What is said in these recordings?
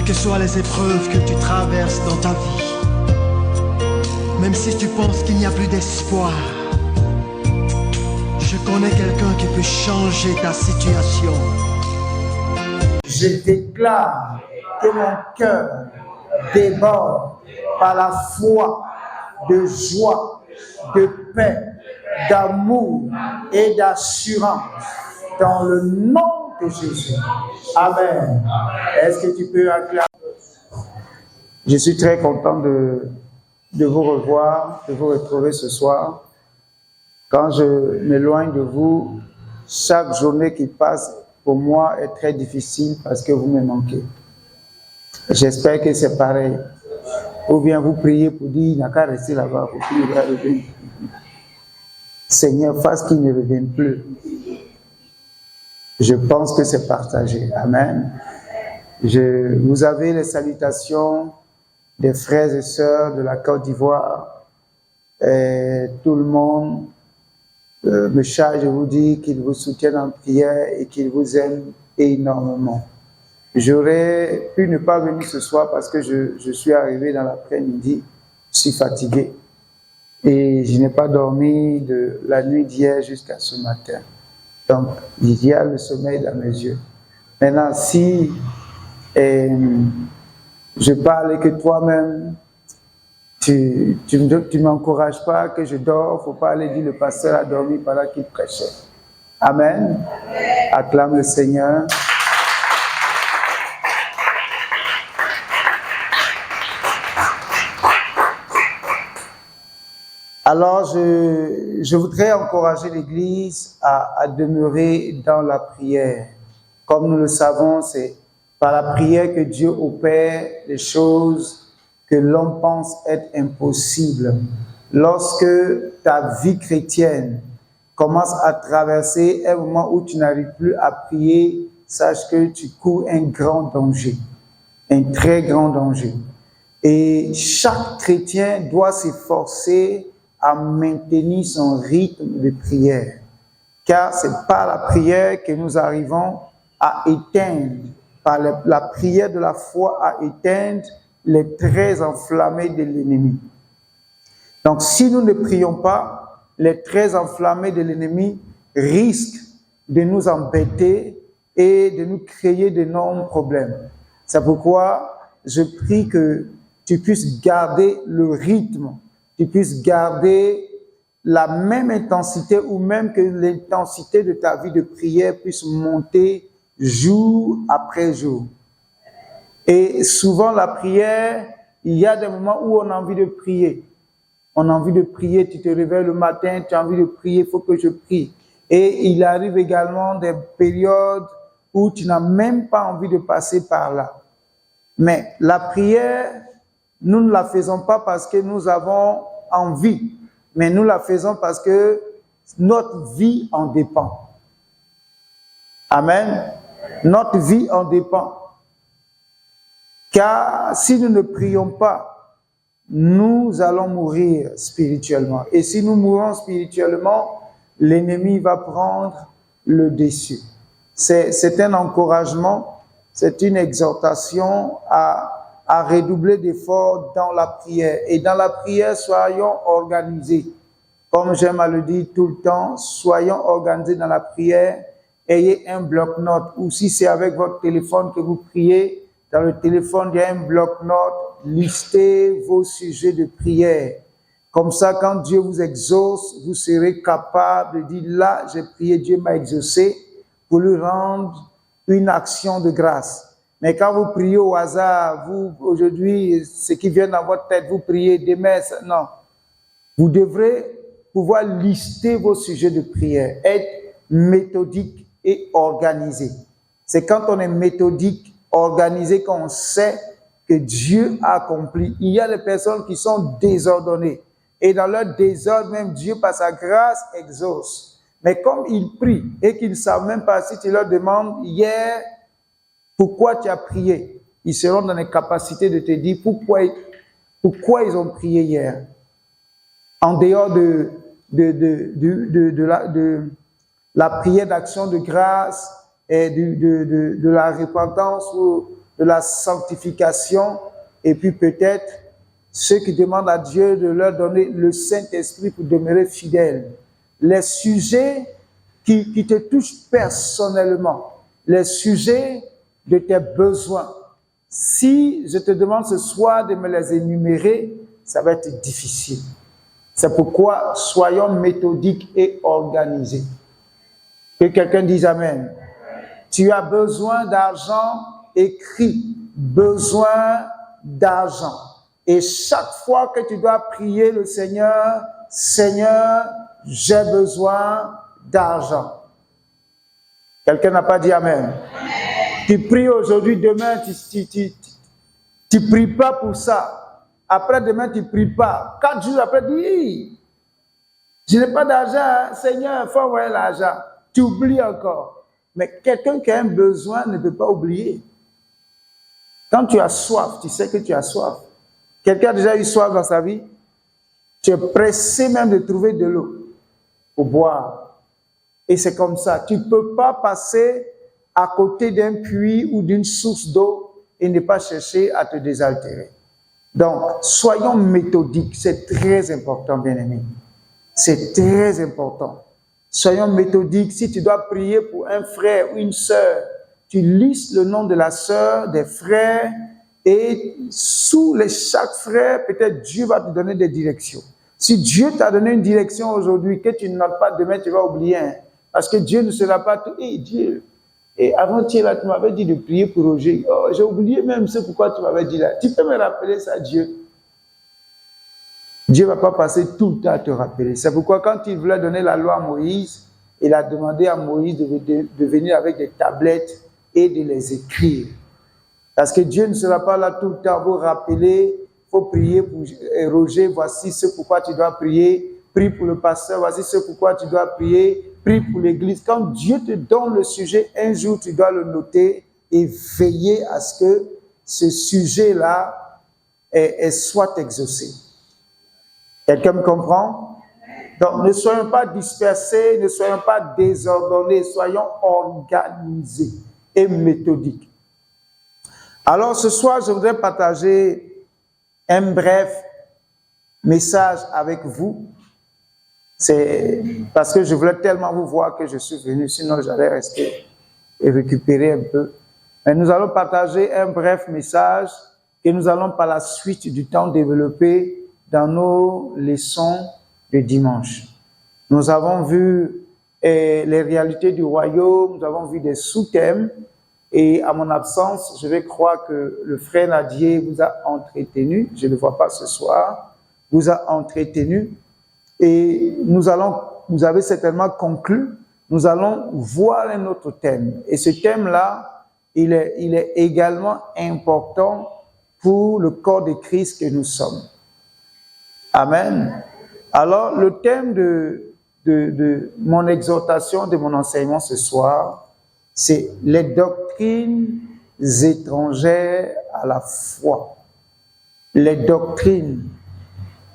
que soient les épreuves que tu traverses dans ta vie, même si tu penses qu'il n'y a plus d'espoir, je connais quelqu'un qui peut changer ta situation. Je déclare que mon cœur déborde par la foi de joie, de paix, d'amour et d'assurance dans le nom de Jésus. Amen. Est-ce que tu peux acclamer? Je suis très content de vous revoir, de vous retrouver ce soir. Quand je m'éloigne de vous, chaque journée qui passe pour moi est très difficile parce que vous me manquez. J'espère que c'est pareil. Ou bien vous priez pour dire, il n'a qu'à rester là-bas pour qu'il va revenir. Seigneur, fasse qu'il ne revienne plus. Je pense que c'est partagé. Amen. Vous avez les salutations des frères et sœurs de la Côte d'Ivoire. Et tout le monde me charge de vous dire qu'ils vous soutiennent en prière et qu'ils vous aiment énormément. J'aurais pu ne pas venir ce soir parce que je suis arrivé dans l'après-midi, je suis fatigué et je n'ai pas dormi de la nuit d'hier jusqu'à ce matin. Donc, il y a le sommeil dans mes yeux. Maintenant, si je parle et que toi-même, tu ne m'encourages pas que je dors, il ne faut pas aller dire le pasteur a dormi pendant qu'il prêchait. Amen. Acclame le Seigneur. Alors, je voudrais encourager l'Église à demeurer dans la prière. Comme nous le savons, c'est par la prière que Dieu opère les choses que l'homme pense être impossibles. Lorsque ta vie chrétienne commence à traverser un moment où tu n'arrives plus à prier, sache que tu cours un grand danger, un très grand danger. Et chaque chrétien doit s'efforcer à maintenir son rythme de prière. Car c'est par la prière que nous arrivons à éteindre, par la prière de la foi, à éteindre les traits enflammés de l'ennemi. Donc, si nous ne prions pas, les traits enflammés de l'ennemi risquent de nous embêter et de nous créer d'énormes problèmes. C'est pourquoi je prie que tu puisses garder le rythme, tu puisses garder la même intensité ou même que l'intensité de ta vie de prière puisse monter jour après jour. Et souvent, la prière, il y a des moments où on a envie de prier. On a envie de prier, tu te réveilles le matin, tu as envie de prier, il faut que je prie. Et il arrive également des périodes où tu n'as même pas envie de passer par là. Mais la prière, nous ne la faisons pas parce que nous avons envie, mais nous la faisons parce que notre vie en dépend. Amen. Notre vie en dépend. Car si nous ne prions pas, nous allons mourir spirituellement. Et si nous mourons spirituellement, l'ennemi va prendre le dessus. C'est un encouragement, c'est une exhortation à redoubler d'efforts dans la prière. Et dans la prière, soyons organisés. Comme j'aime à le dire tout le temps, soyons organisés dans la prière. Ayez un bloc-notes. Ou si c'est avec votre téléphone que vous priez, dans le téléphone, il y a un bloc-notes. Listez vos sujets de prière. Comme ça, quand Dieu vous exauce, vous serez capable de dire, là, j'ai prié, Dieu m'a exaucé, pour lui rendre une action de grâce. Mais quand vous priez au hasard, vous, aujourd'hui, ce qui vient dans votre tête, vous priez demain, non. Vous devrez pouvoir lister vos sujets de prière, être méthodique et organisé. C'est quand on est méthodique, organisé, qu'on sait que Dieu a accompli. Il y a des personnes qui sont désordonnées. Et dans leur désordre, même Dieu, par sa grâce, exauce. Mais comme ils prient et qu'ils ne savent même pas, si tu leur demandes hier, pourquoi tu as prié, ils seront dans les capacités de te dire pourquoi ils ont prié hier. En dehors de la prière d'action de grâce et de la repentance ou de la sanctification, et puis peut-être ceux qui demandent à Dieu de leur donner le Saint-Esprit pour demeurer fidèles. Les sujets qui te touchent personnellement, les sujets de tes besoins. Si je te demande ce soir de me les énumérer, ça va être difficile. C'est pourquoi soyons méthodiques et organisés. Que quelqu'un dise Amen. Tu as besoin d'argent, écris besoin d'argent. Et chaque fois que tu dois prier le Seigneur, Seigneur, j'ai besoin d'argent. Quelqu'un n'a pas dit Amen. Tu pries aujourd'hui, demain, tu pries pas pour ça. Après demain, tu pries pas. 4 jours après, tu dis, je n'ai pas d'argent, Seigneur, il faut envoyer l'argent. Tu oublies encore. Mais quelqu'un qui a un besoin ne peut pas oublier. Quand tu as soif, tu sais que tu as soif. Quelqu'un a déjà eu soif dans sa vie? Tu es pressé même de trouver de l'eau pour boire. Et c'est comme ça. Tu ne peux pas passer à côté d'un puits ou d'une source d'eau et ne pas chercher à te désaltérer. Donc, soyons méthodiques. C'est très important, bien-aimés. C'est très important. Soyons méthodiques. Si tu dois prier pour un frère ou une sœur, tu listes le nom de la sœur, des frères, et sous chaque frère, peut-être Dieu va te donner des directions. Si Dieu t'a donné une direction aujourd'hui, que tu ne notes pas demain, tu vas oublier. Hein, parce que Dieu ne sera pas tout. Hey, Dieu. Et avant-hier, là, tu m'avais dit de prier pour Roger. Oh, j'ai oublié même ce pourquoi tu m'avais dit là. Tu peux me rappeler ça, Dieu? Dieu ne va pas passer tout le temps à te rappeler. C'est pourquoi quand il voulait donner la loi à Moïse, il a demandé à Moïse de venir avec des tablettes et de les écrire. Parce que Dieu ne sera pas là tout le temps pour rappeler, il faut prier pour Roger, voici ce pourquoi tu dois prier, prie pour le pasteur, voici ce pourquoi tu dois prier, prie pour l'église. Quand Dieu te donne le sujet, un jour tu dois le noter et veiller à ce que ce sujet-là soit exaucé. Quelqu'un me comprend? Donc ne soyons pas dispersés, ne soyons pas désordonnés, soyons organisés et méthodiques. Alors ce soir, je voudrais partager un bref message avec vous. C'est parce que je voulais tellement vous voir que je suis venu, sinon j'allais rester et récupérer un peu. Mais nous allons partager un bref message que nous allons par la suite du temps développer dans nos leçons de dimanche. Nous avons vu les réalités du royaume, nous avons vu des sous-thèmes. Et à mon absence, je vais croire que le frère Nadier vous a entretenu, je ne le vois pas ce soir, vous a entretenu. Et vous avez certainement conclu, nous allons voir un autre thème. Et ce thème-là, il est également important pour le corps de Christ que nous sommes. Amen. Alors, le thème de mon exhortation, de mon enseignement ce soir, c'est les doctrines étrangères à la foi. Les doctrines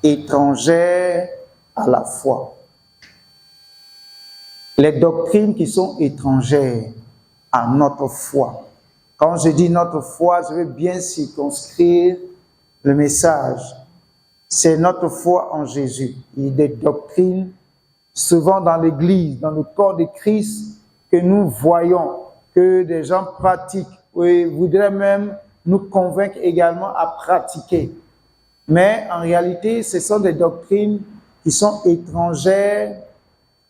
étrangères à la foi. Les doctrines qui sont étrangères à notre foi. Quand je dis notre foi, je veux bien circonscrire le message. C'est notre foi en Jésus. Il y a des doctrines, souvent dans l'Église, dans le corps de Christ, que nous voyons, que des gens pratiquent, et voudraient même nous convaincre également à pratiquer. Mais en réalité, ce sont des doctrines qui sont étrangères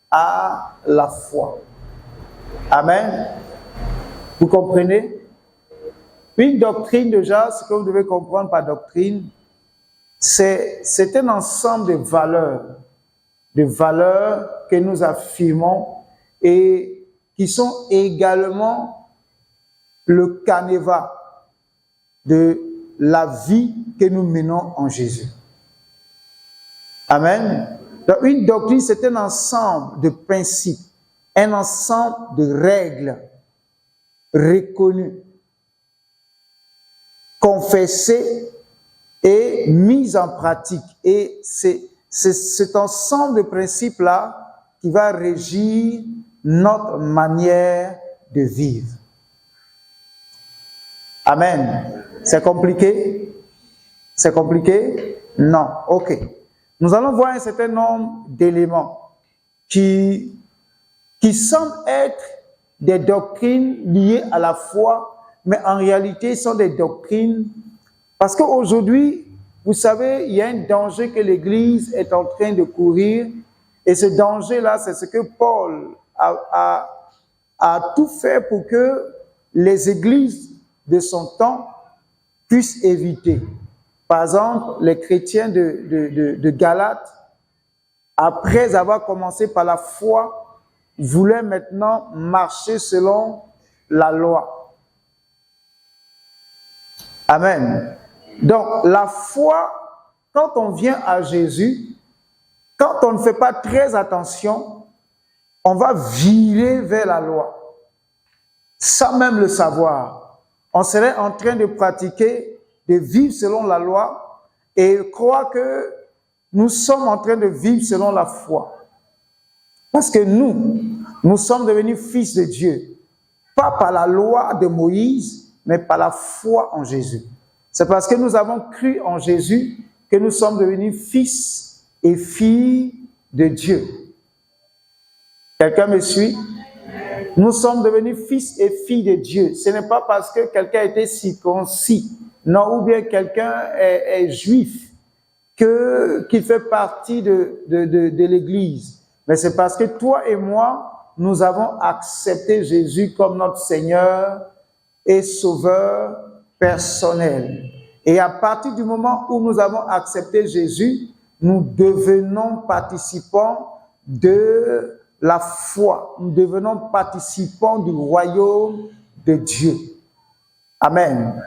à la foi. Amen. Vous comprenez? Une doctrine déjà, ce que vous devez comprendre par doctrine, c'est un ensemble de valeurs que nous affirmons et qui sont également le canevas de la vie que nous menons en Jésus. Amen. Donc, une doctrine, c'est un ensemble de principes, un ensemble de règles reconnues, confessées et mises en pratique. Et c'est cet ensemble de principes-là qui va régir notre manière de vivre. Amen. C'est compliqué? C'est compliqué? Non. OK. Nous allons voir un certain nombre d'éléments qui semblent être des doctrines liées à la foi, mais en réalité sont des doctrines parce qu'aujourd'hui, vous savez, il y a un danger que l'Église est en train de courir et ce danger-là, c'est ce que Paul a tout fait pour que les églises de son temps puissent éviter. Par exemple, les chrétiens de Galate, après avoir commencé par la foi, voulaient maintenant marcher selon la loi. Amen. Donc, la foi, quand on vient à Jésus, quand on ne fait pas très attention, on va virer vers la loi, sans même le savoir. On serait en train de pratiquer, de vivre selon la loi et croire que nous sommes en train de vivre selon la foi. Parce que nous sommes devenus fils de Dieu, pas par la loi de Moïse, mais par la foi en Jésus. C'est parce que nous avons cru en Jésus que nous sommes devenus fils et filles de Dieu. Quelqu'un me suit? Nous sommes devenus fils et filles de Dieu. Ce n'est pas parce que quelqu'un a été circoncis, non, ou bien quelqu'un est juif, qu'il fait partie de l'Église. Mais c'est parce que toi et moi, nous avons accepté Jésus comme notre Seigneur et Sauveur personnel. Et à partir du moment où nous avons accepté Jésus, nous devenons participants de la foi. Nous devenons participants du royaume de Dieu. Amen.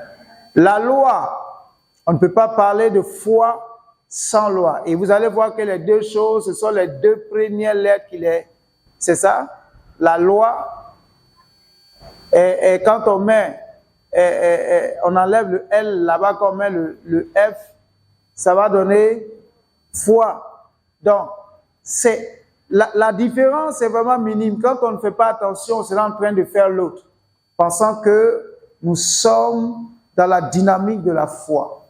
La loi, on ne peut pas parler de foi sans loi. Et vous allez voir que les deux choses, ce sont les deux premières lettres qu'il est. C'est ça? La loi. Et quand on met, on enlève le L là-bas, quand on met le F, ça va donner foi. Donc, c'est la différence est vraiment minime. Quand on ne fait pas attention, c'est en train de faire l'autre, pensant que nous sommes dans la dynamique de la foi,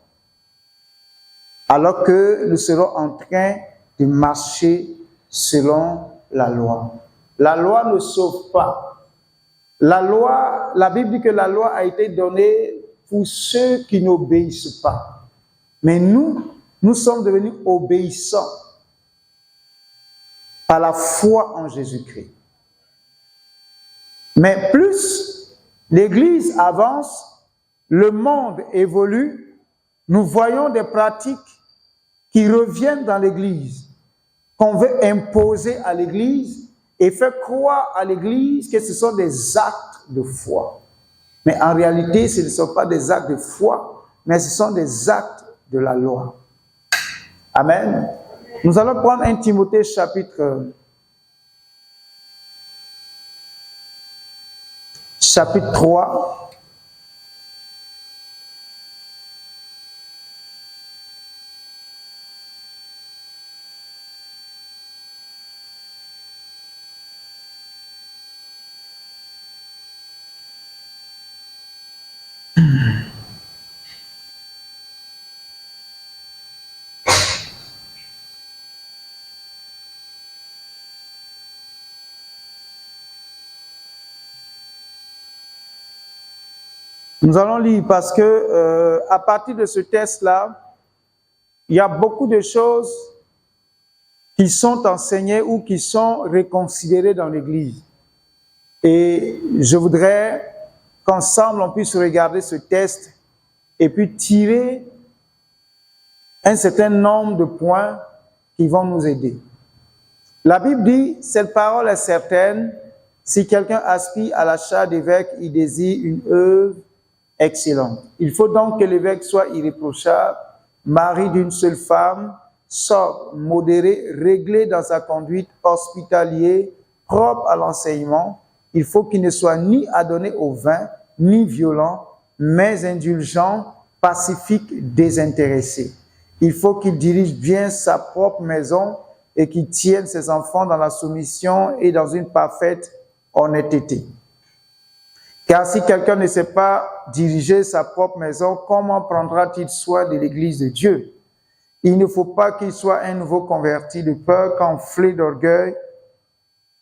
alors que nous serons en train de marcher selon la loi. La loi ne sauve pas. La loi, la Bible dit que la loi a été donnée pour ceux qui n'obéissent pas. Mais nous sommes devenus obéissants par la foi en Jésus-Christ. Mais plus l'Église avance, le monde évolue, nous voyons des pratiques qui reviennent dans l'Église, qu'on veut imposer à l'Église et faire croire à l'Église que ce sont des actes de foi. Mais en réalité, ce ne sont pas des actes de foi, mais ce sont des actes de la loi. Amen. Nous allons prendre 1 Timothée chapitre 3. Nous allons lire parce que à partir de ce texte-là, il y a beaucoup de choses qui sont enseignées ou qui sont reconsidérées dans l'Église. Et je voudrais qu'ensemble on puisse regarder ce texte et puis tirer un certain nombre de points qui vont nous aider. La Bible dit, cette parole est certaine, si quelqu'un aspire à la charge d'évêque, il désire une œuvre excellente. Il faut donc que l'évêque soit irréprochable, mari d'une seule femme, sobre, modéré, réglé dans sa conduite, hospitalier, propre à l'enseignement. Il faut qu'il ne soit ni adonné au vin, ni violent, mais indulgent, pacifique, désintéressé. Il faut qu'il dirige bien sa propre maison et qu'il tienne ses enfants dans la soumission et dans une parfaite honnêteté. Car si quelqu'un ne sait pas diriger sa propre maison, comment prendra-t-il soin de l'Église de Dieu? Il ne faut pas qu'il soit un nouveau converti de peur qu'enflé d'orgueil,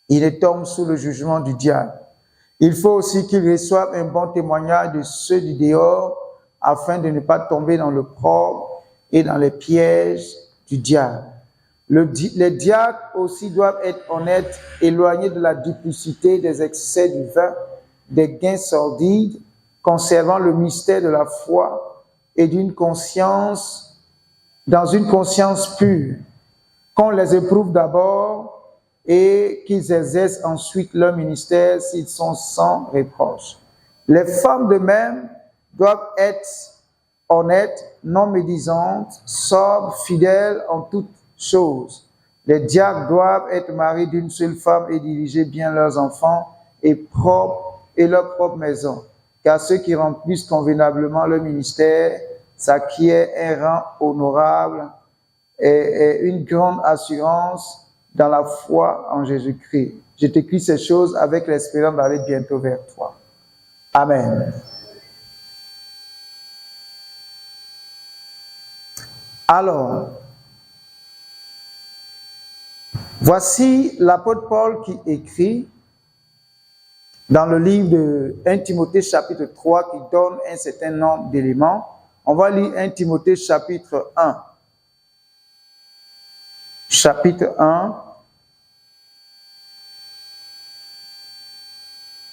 il ne tombe sous le jugement du diable. Il faut aussi qu'il reçoive un bon témoignage de ceux du dehors, afin de ne pas tomber dans le propre et dans les pièges du diable. Les diacres aussi doivent être honnêtes, éloignés de la duplicité, des excès du vin, des gains sordides, conservant le mystère de la foi et dans une conscience pure, qu'on les éprouve d'abord et qu'ils exercent ensuite leur ministère s'ils sont sans reproche. Les femmes de même doivent être honnêtes, non médisantes, sobres, fidèles en toutes choses. Les diacres doivent être mariés d'une seule femme et diriger bien leurs enfants et leur propre maison, car ceux qui remplissent convenablement leur ministère s'acquièrent un rang honorable et une grande assurance dans la foi en Jésus-Christ. Je t'écris ces choses avec l'espérance d'aller bientôt vers toi. Amen. Alors, voici l'apôtre Paul qui écrit dans le livre de 1 Timothée chapitre 3 qui donne un certain nombre d'éléments. On va lire 1 Timothée chapitre 1. Chapitre 1,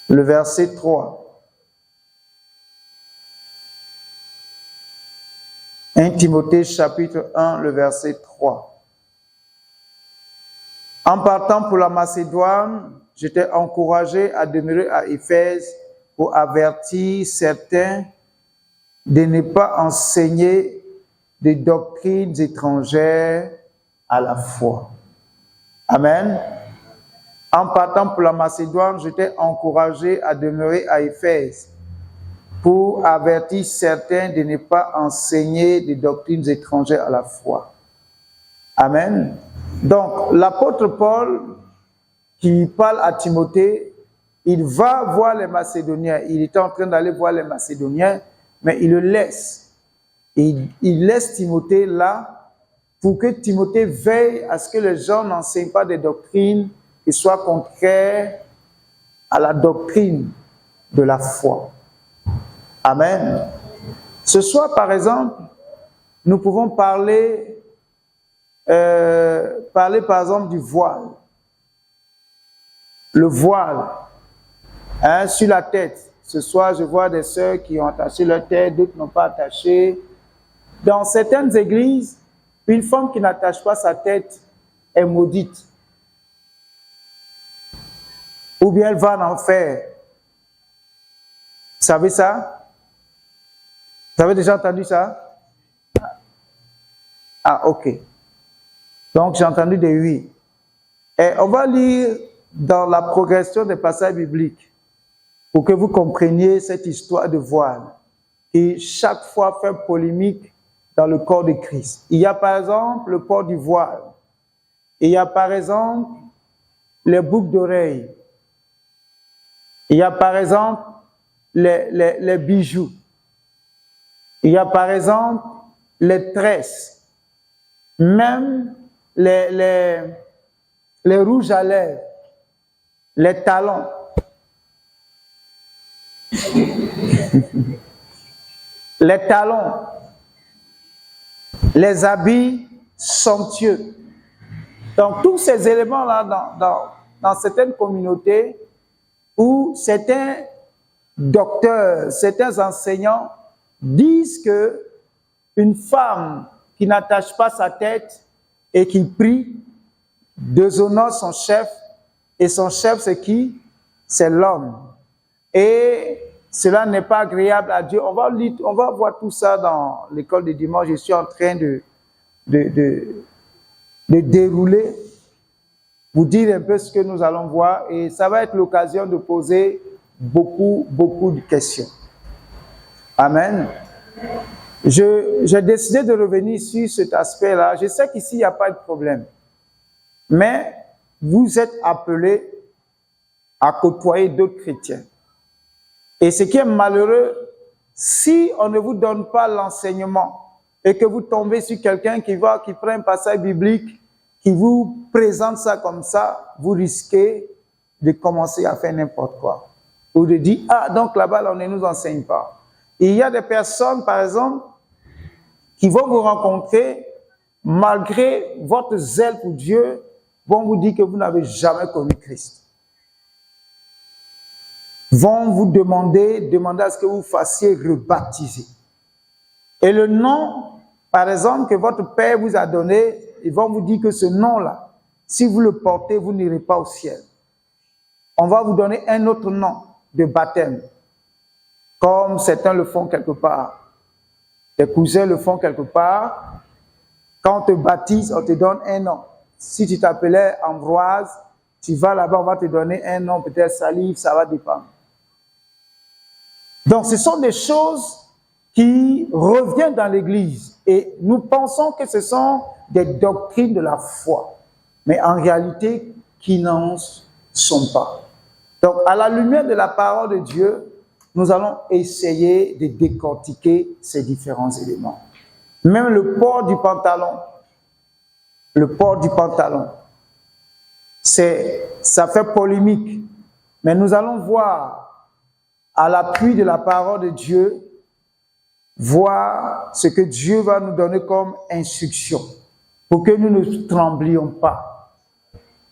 le verset 3. 1 Timothée chapitre 1, le verset 3. En partant pour la Macédoine, j'étais encouragé à demeurer à Éphèse pour avertir certains de ne pas enseigner des doctrines étrangères à la foi. Amen. En partant pour la Macédoine, j'étais encouragé à demeurer à Éphèse pour avertir certains de ne pas enseigner des doctrines étrangères à la foi. Amen. Donc, l'apôtre Paul, qui parle à Timothée, il va voir les Macédoniens. Il était en train d'aller voir les Macédoniens, mais il le laisse. Il laisse Timothée là pour que Timothée veille à ce que les gens n'enseignent pas des doctrines qui soient contraires à la doctrine de la foi. Amen. Ce soir, par exemple, nous pouvons parler par exemple du voile. Le voile sur la tête. Ce soir, je vois des sœurs qui ont attaché leur tête, d'autres n'ont pas attaché. Dans certaines églises, une femme qui n'attache pas sa tête est maudite. Ou bien elle va en enfer. Vous savez ça? Vous avez déjà entendu ça? Ah, ok. Donc, j'ai entendu des oui. Et on va lire dans la progression des passages bibliques pour que vous compreniez cette histoire de voile qui chaque fois fait polémique dans le corps de Christ. Il y a par exemple le port du voile. Il y a par exemple les boucles d'oreilles. Il y a par exemple les bijoux. Il y a par exemple les tresses. Même les rouges à lèvres. Les talons. Les talons. Les habits somptueux. Donc, tous ces éléments-là, dans certaines communautés où certains docteurs, certains enseignants disent que une femme qui n'attache pas sa tête et qui prie déshonore son chef, et son chef c'est qui? C'est l'homme. Et cela n'est pas agréable à Dieu. On va voir tout ça dans l'école de dimanche. Je suis en train de dérouler, vous dire un peu ce que nous allons voir, et ça va être l'occasion de poser beaucoup de questions. Amen. J'ai décidé de revenir sur cet aspect-là. Je sais qu'ici, il n'y a pas de problème. Mais vous êtes appelés à côtoyer d'autres chrétiens. Et ce qui est malheureux, si on ne vous donne pas l'enseignement et que vous tombez sur quelqu'un qui prend un passage biblique, qui vous présente ça comme ça, vous risquez de commencer à faire n'importe quoi. Ou de dire, ah, donc là-bas, on ne nous enseigne pas. Et il y a des personnes, par exemple, qui vont vous rencontrer, malgré votre zèle pour Dieu, vont vous dire que vous n'avez jamais connu Christ. Vont vous demander à ce que vous fassiez rebaptiser. Et le nom, par exemple, que votre père vous a donné, ils vont vous dire que ce nom-là, si vous le portez, vous n'irez pas au ciel. On va vous donner un autre nom de baptême, comme certains le font quelque part. Tes cousins le font quelque part. Quand on te baptise, on te donne un nom. Si tu t'appelais Ambroise, tu vas là-bas, on va te donner un nom, peut-être Salive, ça va dépendre. Donc, ce sont des choses qui reviennent dans l'Église. Et nous pensons que ce sont des doctrines de la foi, mais en réalité, qui n'en sont pas. Donc, à la lumière de la parole de Dieu, nous allons essayer de décortiquer ces différents éléments. Même le port du pantalon, ça fait polémique, mais nous allons voir, à l'appui de la parole de Dieu, voir ce que Dieu va nous donner comme instruction, pour que nous ne tremblions pas.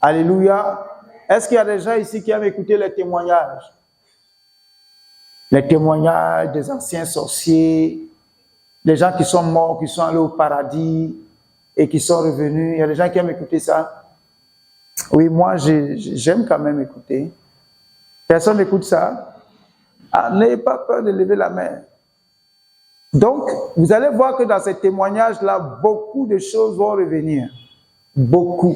Alléluia. Est-ce qu'il y a des gens ici qui aiment écouter les témoignages? Les témoignages des anciens sorciers, des gens qui sont morts, qui sont allés au paradis et qui sont revenus. Il y a des gens qui aiment écouter ça. Oui, moi, j'aime quand même écouter. Personne n'écoute ça. Ah, n'ayez pas peur de lever la main. Donc, vous allez voir que dans ces témoignages-là, beaucoup de choses vont revenir. Beaucoup.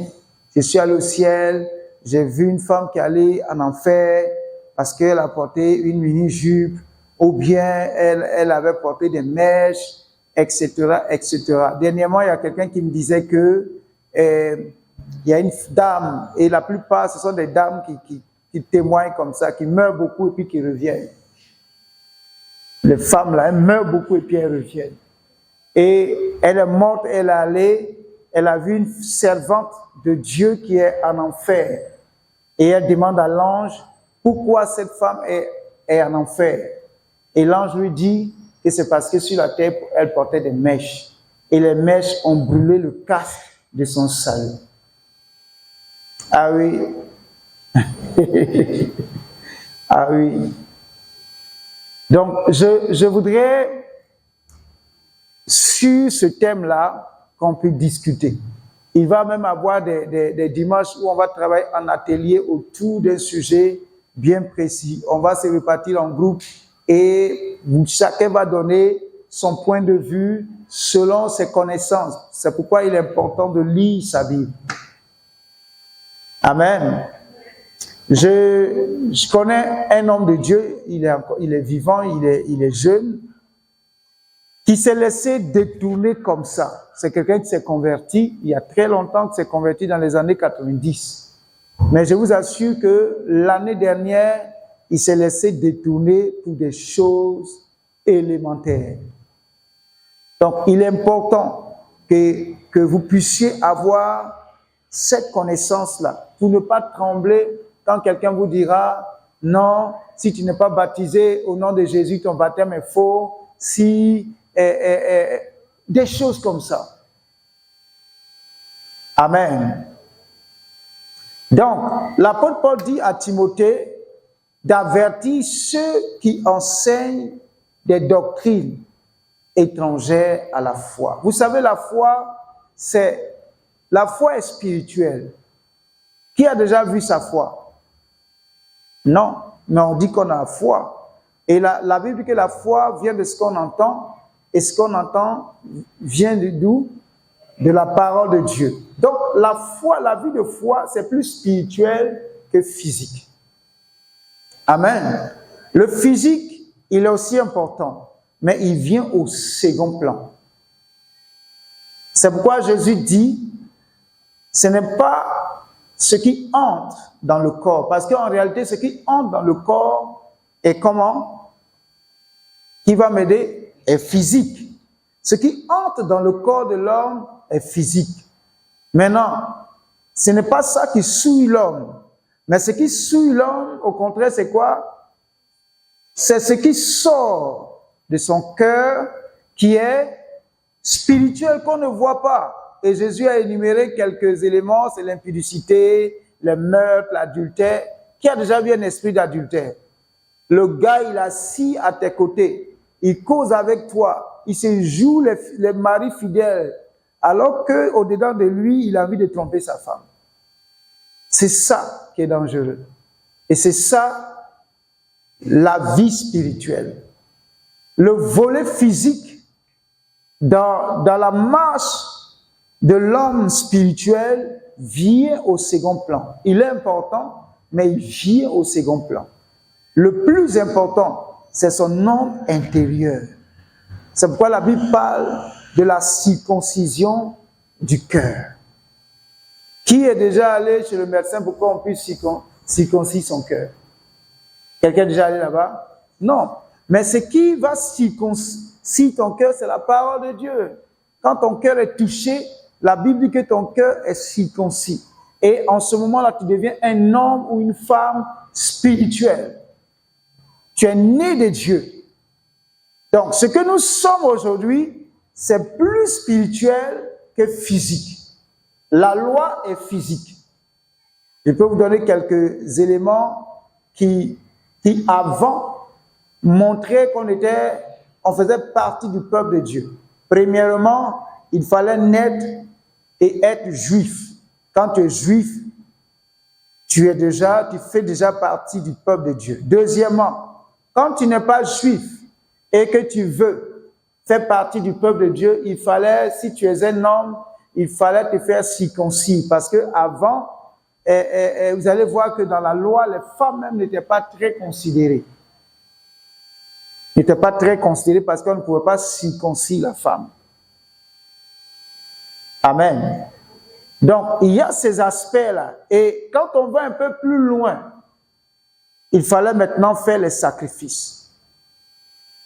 Je suis allé au ciel, j'ai vu une femme qui allait en enfer parce qu'elle a porté une mini-jupe, ou bien elle avait porté des mèches, etc., etc. Dernièrement, il y a quelqu'un qui me disait que il y a une dame, et la plupart, ce sont des dames qui témoignent comme ça, qui meurent beaucoup et puis qui reviennent. Les femmes, là, elles meurent beaucoup et puis elles reviennent. Et elle est morte, elle est allée, elle a vu une servante de Dieu qui est en enfer. Et elle demande à l'ange, pourquoi cette femme est en enfer? Et l'ange lui dit que c'est parce que sur la terre, elle portait des mèches. Et les mèches ont brûlé le casque de son salut. Ah oui. Ah oui. Donc, je voudrais, sur ce thème-là, qu'on puisse discuter. Il va même avoir des dimanches où on va travailler en atelier autour d'un sujet bien précis. On va se répartir en groupe et chacun va donner son point de vue selon ses connaissances. C'est pourquoi il est important de lire sa Bible. Amen. Je connais un homme de Dieu, il est vivant, il est jeune, qui s'est laissé détourner comme ça. C'est quelqu'un qui s'est converti, il y a très longtemps, qui s'est converti dans les années 90. Mais je vous assure que l'année dernière, il s'est laissé détourner pour des choses élémentaires. Donc, il est important que vous puissiez avoir cette connaissance-là, pour ne pas trembler quand quelqu'un vous dira, non, si tu n'es pas baptisé au nom de Jésus, ton baptême est faux, si... des choses comme ça. Amen. Donc, l'apôtre Paul dit à Timothée d'avertir ceux qui enseignent des doctrines étrangères à la foi. Vous savez, la foi est spirituelle. Qui a déjà vu sa foi? Non, mais on dit qu'on a la foi. Et la Bible dit que la foi vient de ce qu'on entend, et ce qu'on entend vient d'où? De la parole de Dieu. Donc, la foi, la vie de foi, c'est plus spirituel que physique. Amen. Le physique, il est aussi important, mais il vient au second plan. C'est pourquoi Jésus dit, ce n'est pas ce qui entre dans le corps, parce qu'en réalité, ce qui entre dans le corps est comment? qui va m'aider est physique. Ce qui entre dans le corps de l'homme est physique. Maintenant, ce n'est pas ça qui souille l'homme. Mais ce qui souille l'homme, au contraire, c'est quoi? C'est ce qui sort de son cœur, qui est spirituel, qu'on ne voit pas. Et Jésus a énuméré quelques éléments, c'est l'impudicité, le meurtre, l'adultère. Qui a déjà vu un esprit d'adultère? Le gars, il est assis à tes côtés, il cause avec toi, il se joue les maris fidèles, alors qu'au-dedans de lui, il a envie de tromper sa femme. C'est ça qui est dangereux. Et c'est ça, la vie spirituelle. Le volet physique, dans la marche de l'homme spirituel, vient au second plan. Il est important, mais il vient au second plan. Le plus important, c'est son homme intérieur. C'est pourquoi la Bible parle de la circoncision du cœur. Qui est déjà allé chez le médecin pour qu'on puisse circoncire son cœur? Quelqu'un est déjà allé là-bas? Non. Mais ce qui va circoncire ton cœur, c'est la parole de Dieu. Quand ton cœur est touché, la Bible dit que ton cœur est circoncis. Et en ce moment-là, tu deviens un homme ou une femme spirituelle. Tu es né de Dieu. Donc, ce que nous sommes aujourd'hui, c'est plus spirituel que physique. La loi est physique. Je peux vous donner quelques éléments qui avant, montraient on faisait partie du peuple de Dieu. Premièrement, il fallait naître et être juif. Quand tu es juif, tu fais déjà partie du peuple de Dieu. Deuxièmement, quand tu n'es pas juif et que tu veux faire partie du peuple de Dieu, il fallait, si tu es un homme, il fallait te faire circoncis. Parce que avant, vous allez voir que dans la loi, les femmes même n'étaient pas très considérées. N'étaient pas très considérées parce qu'on ne pouvait pas circoncire la femme. Amen. Donc, il y a ces aspects-là. Et quand on va un peu plus loin, il fallait maintenant faire les sacrifices.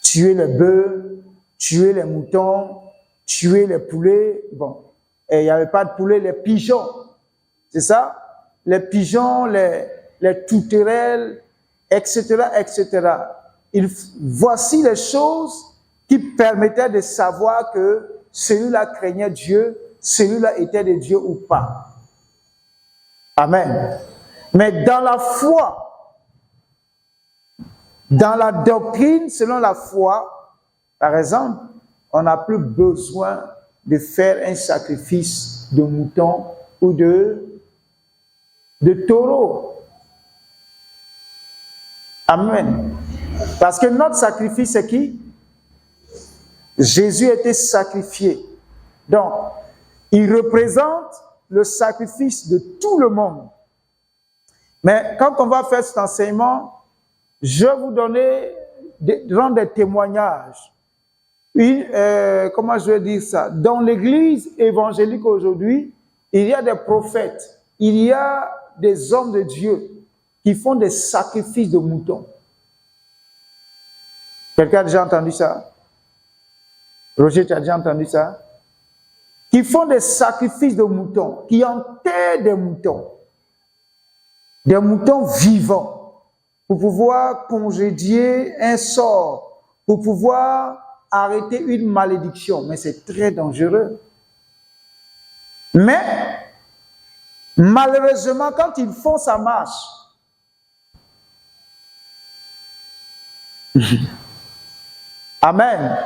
Tuer les bœufs, tuer les moutons, tuer les poulets. Bon, et il n'y avait pas de poulets, les pigeons. C'est ça? Les pigeons, les tourterelles, etc., etc. Voici les choses qui permettaient de savoir que celui-là craignait Dieu, celui-là était de Dieu ou pas. Amen. Mais dans la foi, dans la doctrine, selon la foi, par exemple, on n'a plus besoin de faire un sacrifice de mouton ou de taureau. Amen. Parce que notre sacrifice, c'est qui? Jésus a été sacrifié. Donc, il représente le sacrifice de tout le monde. Mais quand on va faire cet enseignement, je vais vous rendre des témoignages. Comment je vais dire ça? Dans l'église évangélique aujourd'hui, il y a des prophètes, il y a des hommes de Dieu qui font des sacrifices de moutons. Quelqu'un a déjà entendu ça? Roger, tu as déjà entendu ça? Qui font des sacrifices de moutons, qui enterrent des moutons vivants, pour pouvoir congédier un sort, pour pouvoir arrêter une malédiction. Mais c'est très dangereux. Mais, malheureusement, quand ils font, ça marche. Amen.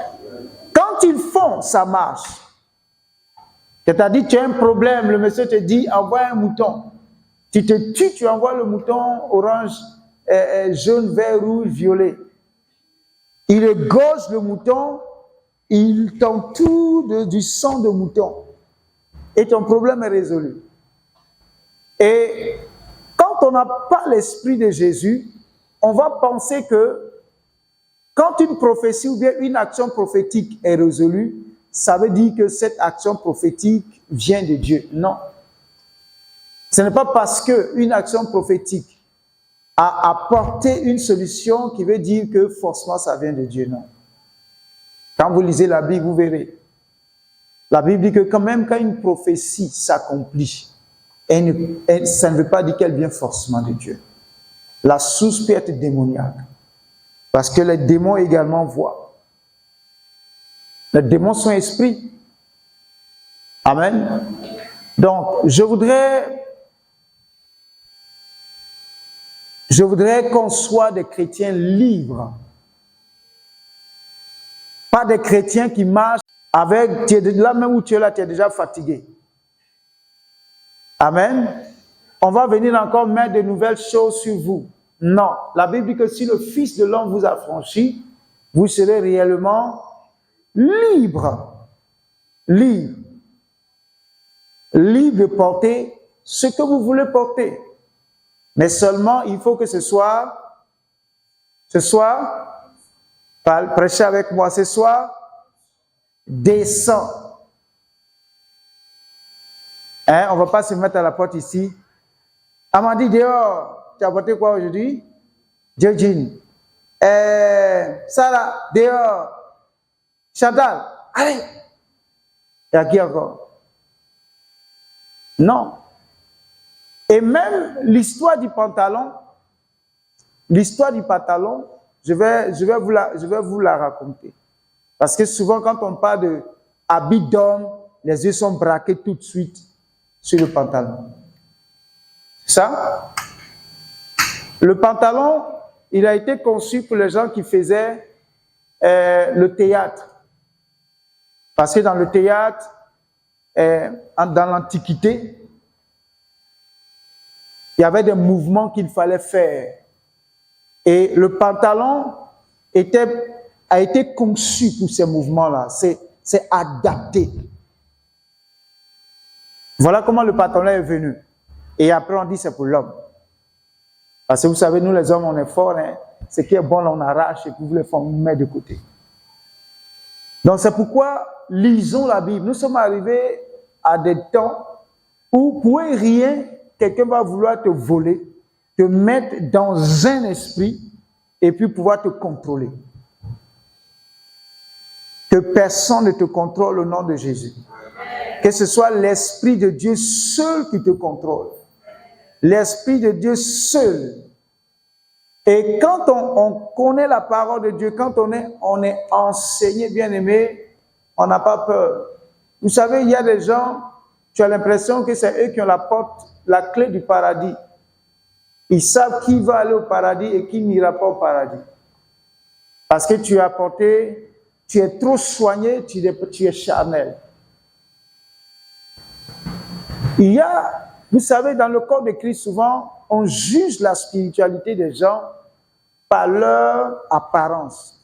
Quand ils font, ça marche. C'est-à-dire, tu as un problème, le monsieur te dit, envoie un mouton. Tu te tues, tu envoies le mouton orange, jaune, vert, rouge, violet. Il égorge le mouton, il t'entoure du sang de mouton. Et ton problème est résolu. Et quand on n'a pas l'esprit de Jésus, on va penser que quand une prophétie ou bien une action prophétique est résolue, ça veut dire que cette action prophétique vient de Dieu. Non. Ce n'est pas parce qu'une action prophétique a apporté une solution qui veut dire que forcément ça vient de Dieu. Non. Quand vous lisez la Bible, vous verrez. La Bible dit que quand même quand une prophétie s'accomplit, ça ne veut pas dire qu'elle vient forcément de Dieu. La source peut être démoniaque. Parce que les démons également voient. Les démons sont esprits. Amen. Donc, je voudrais qu'on soit des chrétiens libres. Pas des chrétiens qui marchent avec, tu es là même où tu es là, tu es déjà fatigué. Amen. On va venir encore mettre de nouvelles choses sur vous. Non. La Bible dit que si le Fils de l'homme vous affranchit, vous serez réellement libre. Libre. Libre de porter ce que vous voulez porter. Mais seulement, il faut que ce soit, prêchez avec moi, ce soit décent. Hein, on ne va pas se mettre à la porte ici. Amandie, dehors, tu as porté quoi aujourd'hui? Jean. Sarah, dehors. Chantal, allez. Et à qui encore? Non. Et même l'histoire du pantalon, je vais vous la raconter. Parce que souvent, quand on parle de habit d'homme, les yeux sont braqués tout de suite sur le pantalon. C'est ça? Le pantalon, il a été conçu pour les gens qui faisaient le théâtre. Parce que dans le théâtre, dans l'Antiquité, il y avait des mouvements qu'il fallait faire. Et le pantalon a été conçu pour ces mouvements-là. C'est adapté. Voilà comment le pantalon est venu. Et après, on dit c'est pour l'homme. Parce que vous savez, nous les hommes, on est forts. Hein? Ce qui est bon, on arrache et puis vous les faites mettre de côté. Donc c'est pourquoi, lisons la Bible. Nous sommes arrivés à des temps où, pour rien, quelqu'un va vouloir te voler, te mettre dans un esprit et puis pouvoir te contrôler. Que personne ne te contrôle au nom de Jésus. Que ce soit l'Esprit de Dieu seul qui te contrôle. L'Esprit de Dieu seul. Et quand on connaît la parole de Dieu, quand on est enseigné, bien aimé, on n'a pas peur. Vous savez, il y a des gens, tu as l'impression que c'est eux qui ont la clé du paradis. Ils savent qui va aller au paradis et qui n'ira pas au paradis. Parce que tu es trop soigné, tu es charnel. Il y a, vous savez, dans le corps de Christ, souvent, on juge la spiritualité des gens par leur apparence.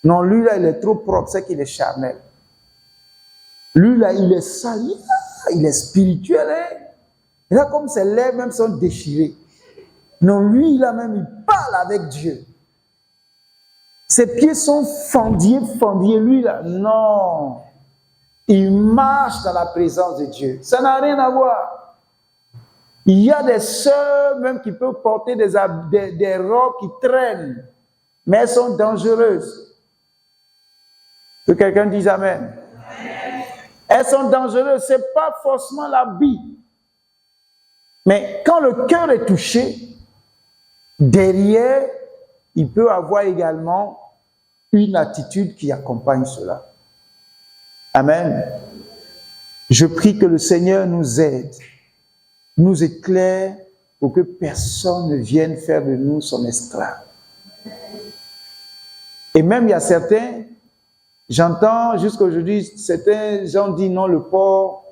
Non, lui là, il est trop propre, c'est qu'il est charnel. Lui là, il est sale, il est spirituel. Hein? Et là, comme ses lèvres même sont déchirées. Non, lui là même, il parle avec Dieu. Ses pieds sont fendillés. Lui là, non. Il marche dans la présence de Dieu. Ça n'a rien à voir. Il y a des sœurs même qui peuvent porter des robes qui traînent, mais elles sont dangereuses. Que quelqu'un dise Amen. Elles sont dangereuses. Ce n'est pas forcément l'habit. Mais quand le cœur est touché, derrière, il peut avoir également une attitude qui accompagne cela. Amen. Je prie que le Seigneur nous aide, nous éclaire pour que personne ne vienne faire de nous son esclave. Et même il y a certains, j'entends jusqu'à aujourd'hui, certains gens disent non, le porc,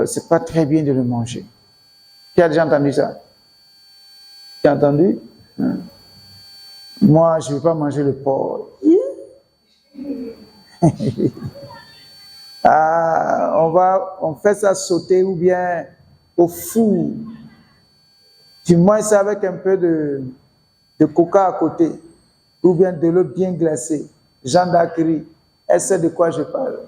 c'est pas très bien de le manger. Qui a déjà entendu ça? Tu as entendu? Moi, je ne veux pas manger le porc. On fait ça sauter ou bien au four. Tu manges ça avec un peu de coca à côté ou bien de l'eau bien glacée. Jeanne d'Acry, elle sait de quoi je parle.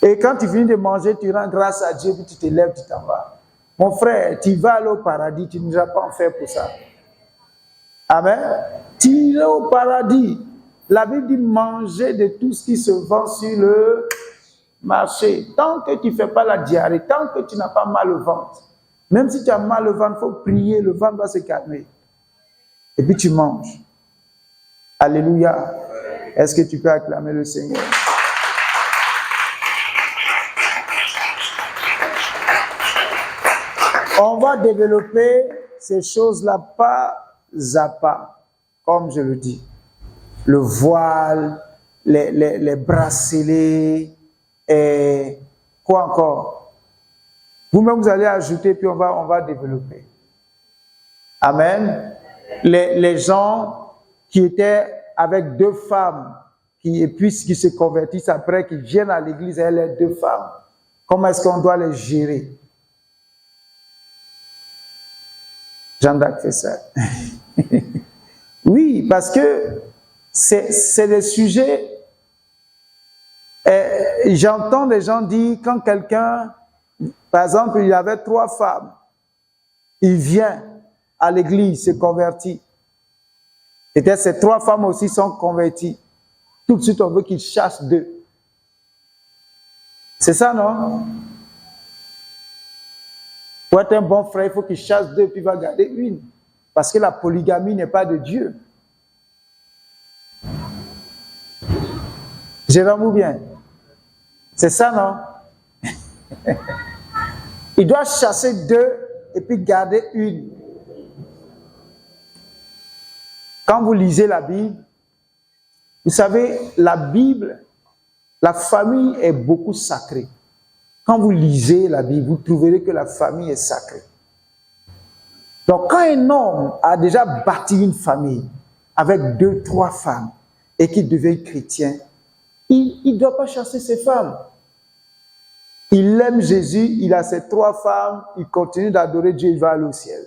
Et quand tu finis de manger, tu rends grâce à Dieu, puis tu te lèves, tu t'en vas. Mon frère, tu vas aller au paradis, tu ne vas pas en faire pour ça. Amen. Tu iras au paradis. La Bible dit manger de tout ce qui se vend sur le marché. Tant que tu ne fais pas la diarrhée, tant que tu n'as pas mal au ventre, même si tu as mal au ventre, il faut prier, le ventre va se calmer. Et puis tu manges. Alléluia. Est-ce que tu peux acclamer le Seigneur? On va développer ces choses-là pas à pas, comme je le dis. Le voile, les bracelets, et quoi encore? Vous-même, vous allez ajouter, puis on va développer. Amen. Les gens qui étaient avec 2 femmes, et puis qui se convertissent après, qui viennent à l'église avec les 2 femmes, comment est-ce qu'on doit les gérer? Jean-Jacques fait ça. Oui, parce que c'est des sujets. J'entends des gens dire, quand quelqu'un, par exemple, il avait 3 femmes, il vient à l'église, se convertit. Et peut-être ces 3 femmes aussi sont converties. Tout de suite, on veut qu'il chasse 2. C'est ça, non? Pour être un bon frère, il faut qu'il chasse 2, puis il va garder 1. Parce que la polygamie n'est pas de Dieu. Jérôme ou bien? C'est ça, non? Il doit chasser 2 et puis garder 1. Quand vous lisez la Bible, vous savez, la Bible, la famille est beaucoup sacrée. Quand vous lisez la Bible, vous trouverez que la famille est sacrée. Donc, quand un homme a déjà bâti une famille avec 2, 3 femmes et qu'il devient chrétien, il ne doit pas chasser ses femmes. Il aime Jésus, il a ses 3 femmes, il continue d'adorer Dieu, il va aller au ciel.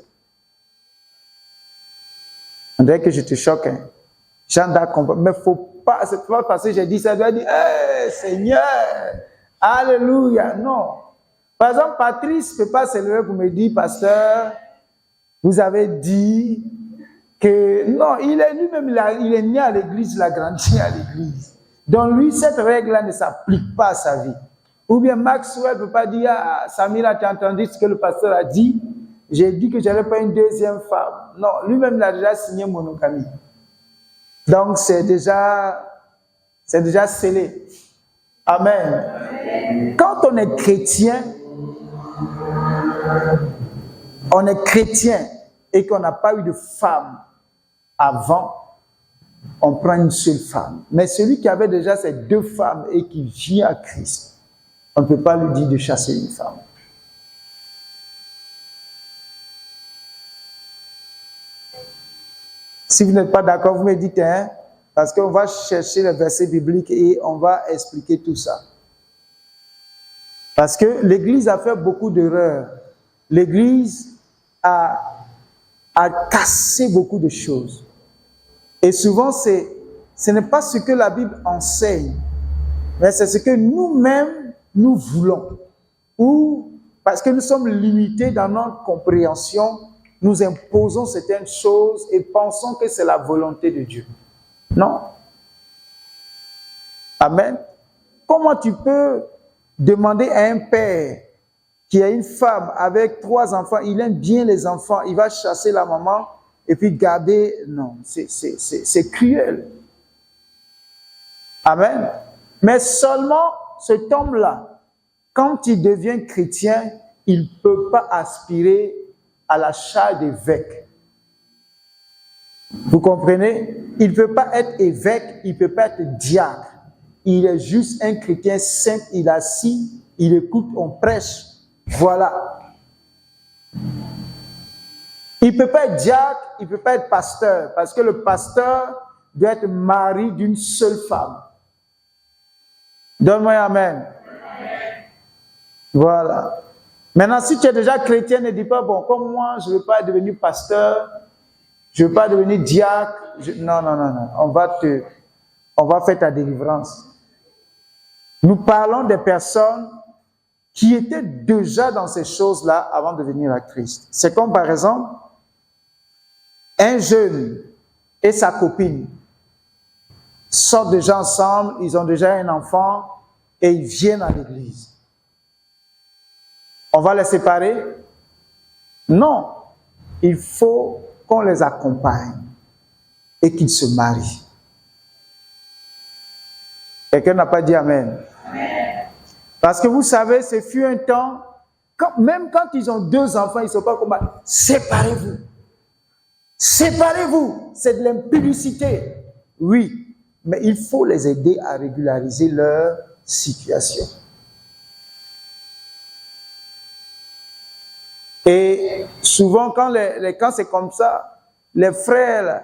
On dirait que je te choque. Hein? Jean d'Arc comprend, mais faut pas, c'est pas parce que j'ai dit ça, il doit dire, hey, Seigneur, alléluia. Non. Par exemple, Patrice ne peut pas se lever pour me dire, pasteur, vous avez dit que, non, il est lui-même, il est né à l'église, il a grandi à l'église. Donc lui, cette règle-là ne s'applique pas à sa vie. Ou bien Maxwell ne peut pas dire, ah, Samira, tu as entendu ce que le pasteur a dit? J'ai dit que je n'avais pas une 2e femme. Non, lui-même, il a déjà signé monogamie. Donc, c'est déjà scellé. Amen. Quand on est chrétien et qu'on n'a pas eu de femme avant, on prend une seule femme. Mais celui qui avait déjà ces 2 femmes et qui vient à Christ, on ne peut pas lui dire de chasser une femme. Si vous n'êtes pas d'accord, vous me dites, hein, parce qu'on va chercher les versets bibliques et on va expliquer tout ça. Parce que l'Église a fait beaucoup d'erreurs. L'Église a cassé beaucoup de choses. Et souvent, ce n'est pas ce que la Bible enseigne, mais c'est ce que nous-mêmes, nous voulons. Ou parce que nous sommes limités dans notre compréhension, nous imposons certaines choses et pensons que c'est la volonté de Dieu. Non. Amen. Comment tu peux demander à un père qui a une femme avec 3 enfants, il aime bien les enfants, il va chasser la maman et puis garder... Non, c'est cruel. Amen. Mais seulement cet homme-là, quand il devient chrétien, il ne peut pas aspirer à la charge d'évêque. Vous comprenez? Il ne peut pas être évêque, il ne peut pas être diacre. Il est juste un chrétien simple, il est assis, il écoute, on prêche. Voilà. Il ne peut pas être diacre, il ne peut pas être pasteur, parce que le pasteur doit être mari d'une seule femme. Donne-moi un amen. Voilà. Maintenant, si tu es déjà chrétien, ne dis pas, bon, comme moi, je ne veux pas devenir pasteur, je ne veux pas devenir diacre. Non. On va faire ta délivrance. Nous parlons des personnes qui étaient déjà dans ces choses-là avant de venir à Christ. C'est comme, par exemple, un jeune et sa copine sortent déjà ensemble, ils ont déjà un enfant et ils viennent à l'église. On va les séparer? Non. Il faut qu'on les accompagne et qu'ils se marient. Quelqu'un n'a pas dit Amen. Amen. Parce que vous savez, ce fut un temps, même quand ils ont 2 enfants, ils ne sont pas comme ça. Séparez-vous. Séparez-vous. C'est de l'impudicité. Oui, mais il faut les aider à régulariser leur situation. Et souvent, quand c'est comme ça, les frères,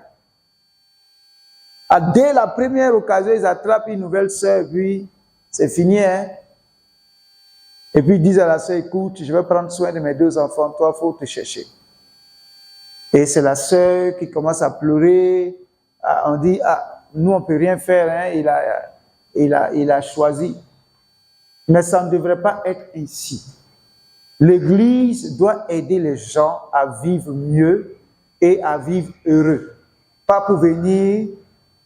dès la première occasion, ils attrapent une nouvelle sœur, puis c'est fini, hein? Et puis ils disent à la sœur, écoute, je vais prendre soin de mes 2 enfants, toi, il faut te chercher. Et c'est la sœur qui commence à pleurer. On dit, nous, on ne peut rien faire, hein? Il a choisi. Mais ça ne devrait pas être ainsi. L'Église doit aider les gens à vivre mieux et à vivre heureux. Pas pour venir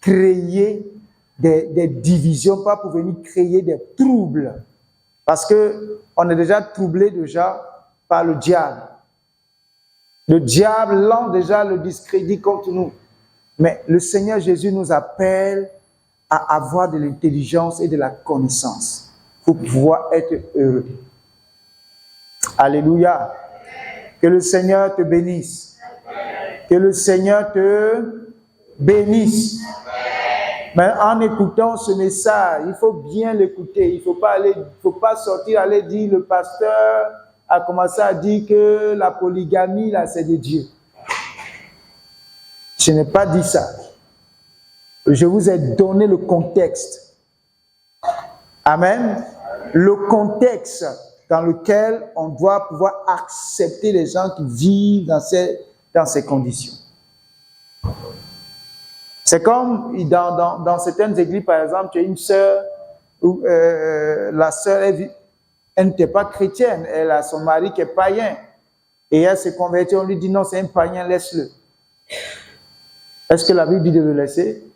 créer des divisions, pas pour venir créer des troubles. Parce qu'on est déjà troublé par le diable. Le diable lance déjà le discrédit contre nous. Mais le Seigneur Jésus nous appelle à avoir de l'intelligence et de la connaissance pour pouvoir être heureux. Alléluia. Que le Seigneur te bénisse. Que le Seigneur te bénisse. Mais en écoutant ce message, il faut bien l'écouter. Il faut pas sortir, aller dire, le pasteur a commencé à dire que la polygamie, là, c'est de Dieu. Je n'ai pas dit ça. Je vous ai donné le contexte. Amen. Le contexte dans lequel on doit pouvoir accepter les gens qui vivent dans ces conditions. C'est comme dans certaines églises, par exemple, tu as une sœur, où la sœur, elle n'était pas chrétienne, elle a son mari qui est païen, et elle s'est convertie, on lui dit non, c'est un païen, laisse-le. Est-ce que la Bible dit de le laisser?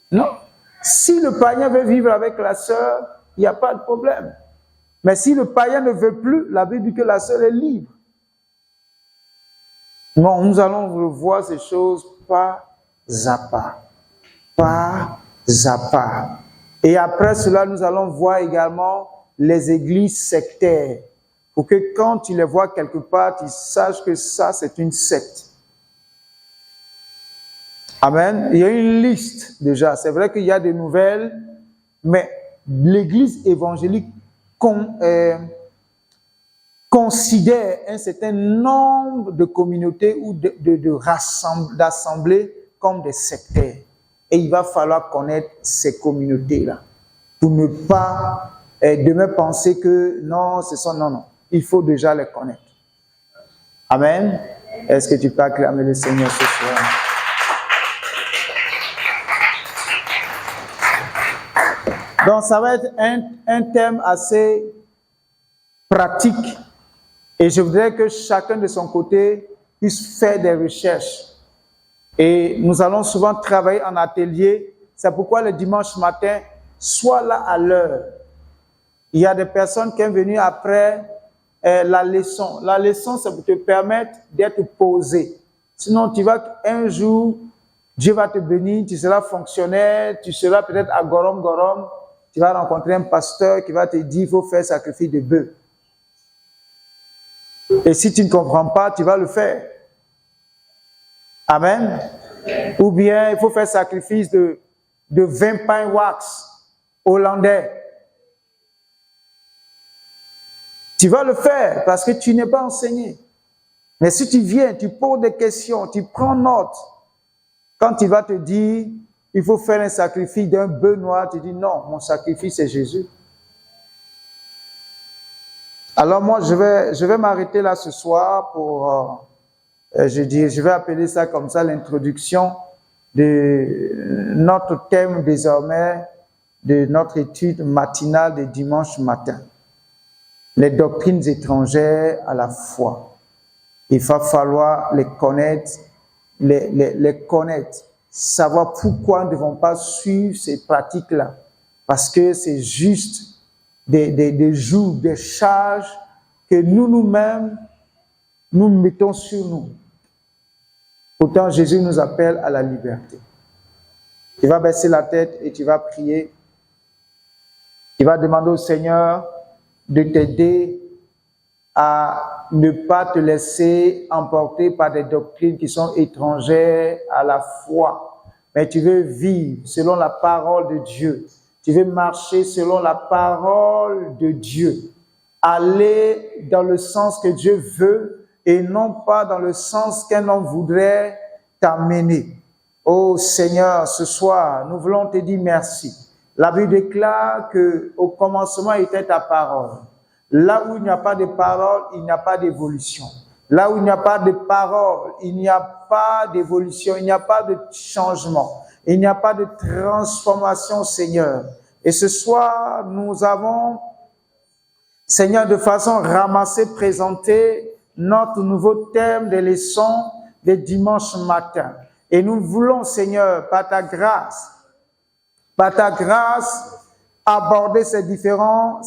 Non. Si le païen veut vivre avec la sœur, il n'y a pas de problème. Mais si le païen ne veut plus, la Bible dit que la sœur est libre. Non, nous allons revoir ces choses pas à pas. Pas à pas. Et après cela, nous allons voir également les églises sectaires. Pour que quand tu les vois quelque part, tu saches que ça, c'est une secte. Amen. Il y a une liste déjà. C'est vrai qu'il y a des nouvelles, mais l'église évangélique considère un certain nombre de communautés ou d'assemblées comme des sectaires. Et il va falloir connaître ces communautés-là pour ne pas demain penser que non, non. Il faut déjà les connaître. Amen. Est-ce que tu peux acclamer le Seigneur ce soir? Donc, ça va être un thème assez pratique et je voudrais que chacun de son côté puisse faire des recherches. Et nous allons souvent travailler en atelier. C'est pourquoi le dimanche matin, sois là à l'heure. Il y a des personnes qui sont venues après la leçon. La leçon, c'est pour te permettre d'être posé. Sinon, tu vas un jour, Dieu va te bénir, tu seras fonctionnaire, tu seras peut-être à Gorom. Tu vas rencontrer un pasteur qui va te dire il faut faire sacrifice de bœuf. Et si tu ne comprends pas, tu vas le faire. Amen. Ou bien il faut faire sacrifice de 20 pains wax hollandais. Tu vas le faire parce que tu n'es pas enseigné. Mais si tu viens, tu poses des questions, tu prends note. Quand il va te dire il faut faire un sacrifice d'un bœuf noir, tu dis non, mon sacrifice c'est Jésus. Alors moi, je vais m'arrêter là ce soir pour, je vais appeler ça comme ça l'introduction de notre thème désormais, de notre étude matinale de dimanche matin. Les doctrines étrangères à la foi. Il va falloir les connaître, les connaître. savoir pourquoi nous ne devons pas suivre ces pratiques-là. Parce que c'est juste des jours, des charges que nous-mêmes, nous mettons sur nous. Pourtant, Jésus nous appelle à la liberté. Tu vas baisser la tête et tu vas prier. Tu vas demander au Seigneur de t'aider à ne pas te laisser emporter par des doctrines qui sont étrangères à la foi. Mais tu veux vivre selon la parole de Dieu. Tu veux marcher selon la parole de Dieu. Aller dans le sens que Dieu veut et non pas dans le sens qu'un homme voudrait t'amener. Oh Seigneur, ce soir, nous voulons te dire merci. La Bible déclare qu'au commencement était ta parole. Là où il n'y a pas de parole, il n'y a pas d'évolution. Là où il n'y a pas de parole, il n'y a pas d'évolution, il n'y a pas de changement. Il n'y a pas de transformation, Seigneur. Et ce soir, nous avons, Seigneur, de façon ramassée, présenté notre nouveau thème des leçons de dimanche matin. Et nous voulons, Seigneur, par ta grâce, aborder ces différents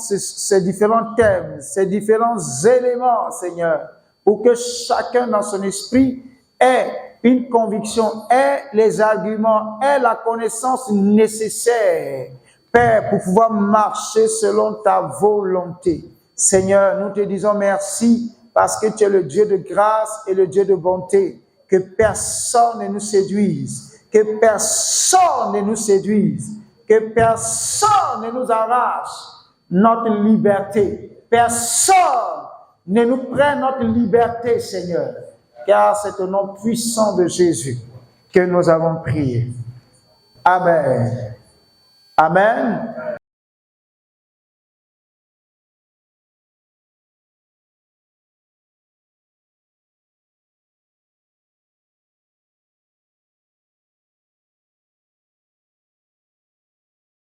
thèmes, ces différents éléments, Seigneur, pour que chacun dans son esprit ait une conviction, ait les arguments, ait la connaissance nécessaire, Père, pour pouvoir marcher selon ta volonté. Seigneur, nous te disons merci parce que tu es le Dieu de grâce et le Dieu de bonté. Que personne ne nous séduise, que personne ne nous séduise, que personne ne nous arrache notre liberté. Personne ne nous prenne notre liberté, Seigneur, car c'est au nom puissant de Jésus que nous avons prié. Amen. Amen.